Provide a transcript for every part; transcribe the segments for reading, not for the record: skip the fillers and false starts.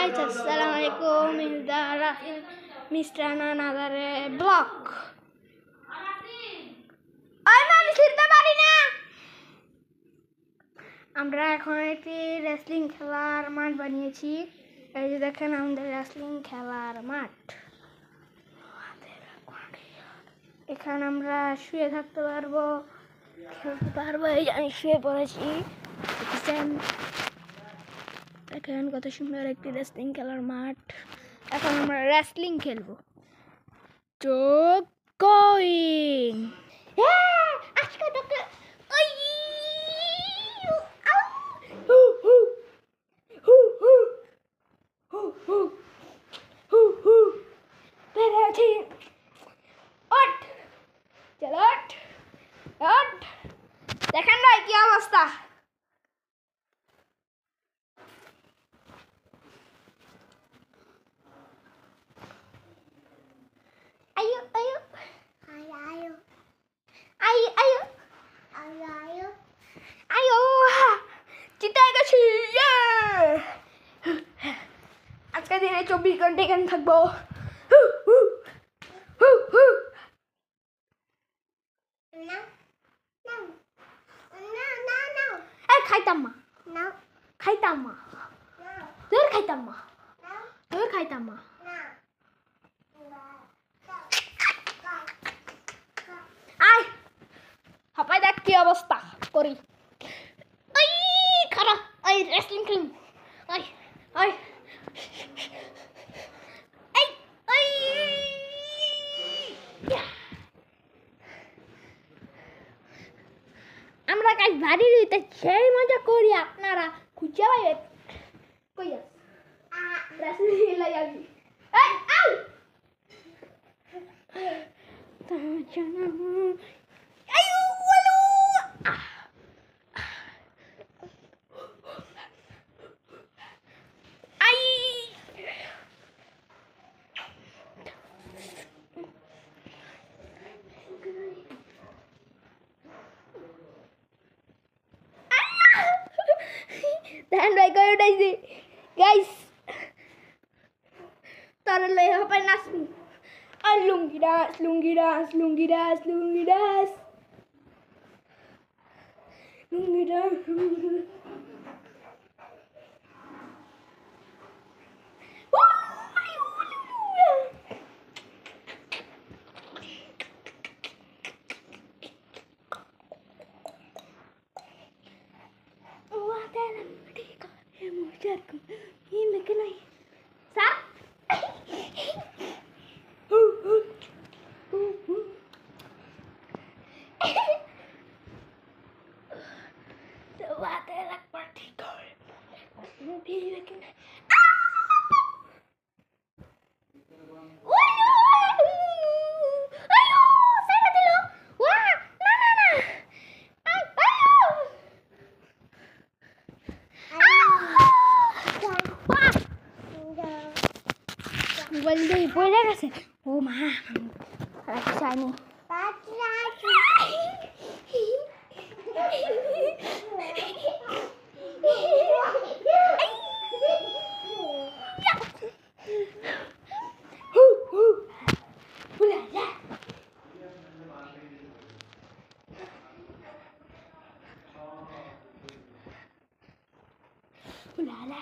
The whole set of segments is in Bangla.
guys, assalamualaikum. Mr. Another block. আমরা এখন একটি রেসলিং খেলার মাঠ বানিয়েছি। এই যে দেখেন আমাদের রেসলিং খেলার মাঠ। এখানে আমরা শুয়ে থাকতে পারবো, খেলতে পারবো। এই যে আমি শুয়ে পড়েছি, দেখেন কত সুন্দর একটি রেসলিং খেলার মাঠ। এখন আমরা রেসলিং খেলবো। গোয়িং আজকে তোকে দেখেন ভাই কি অবস্থা। Ayo, ayo. Ayo, ayo. Ayo, ayo. Ayo, ayo. Ayo. Kita গেছি। আজকে দিনে 24 ঘন্টা এখানে থাকবো। খাইতাম মা, খাইতাম মা, তোর খাইতাম মা, তোর খাইতাম মা। আয় হাপাই দেখ কি অবস্থা করি। ওই খারাপ, ওই রেসলিং খেলুন। ওই ওই ওই আমরা কাজ ভারী রইতে সেই মজা করি, আপনারা খুঁজে পাইবেন কই রেসলিং খেলা যাবি। এই আউ Dan baik kau udah sih, guys. Taruh leh apa nasmi? Lungi das, lungi das, lungi das, lungi das, lungi das. Ini kena sah. Waterlak partikel. Ini kena. Mobil dia boleh rasa. Oh mah, rasa ni. Ulala.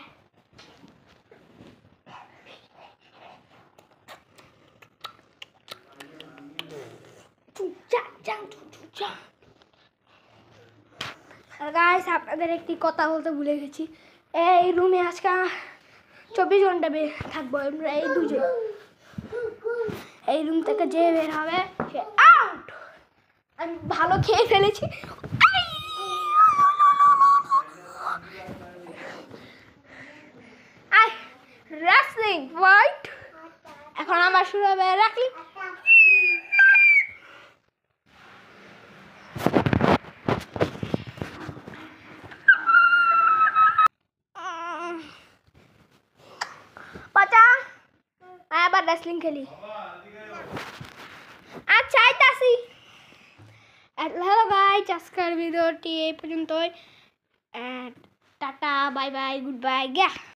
Guys আপনাদের একটি কথা বলতে ভুলে গেছি। এই রুমে আজকে 24 ঘন্টা থাকবো আমরা এই দুজন। এই রুম থেকে যে বের হবে সে আউট। আমি ভালো খেয়ে ফেলেছি। রেসলিং ফাইট এখন আমার শুরু হবে। রেসলিং পাচা আবার রেসলিং খেলি। আচ্ছা আইতাছি। হ্যালো গাইস, আজকের ভিডিওটি এই পর্যন্তই। Tata, bye bye, good bye.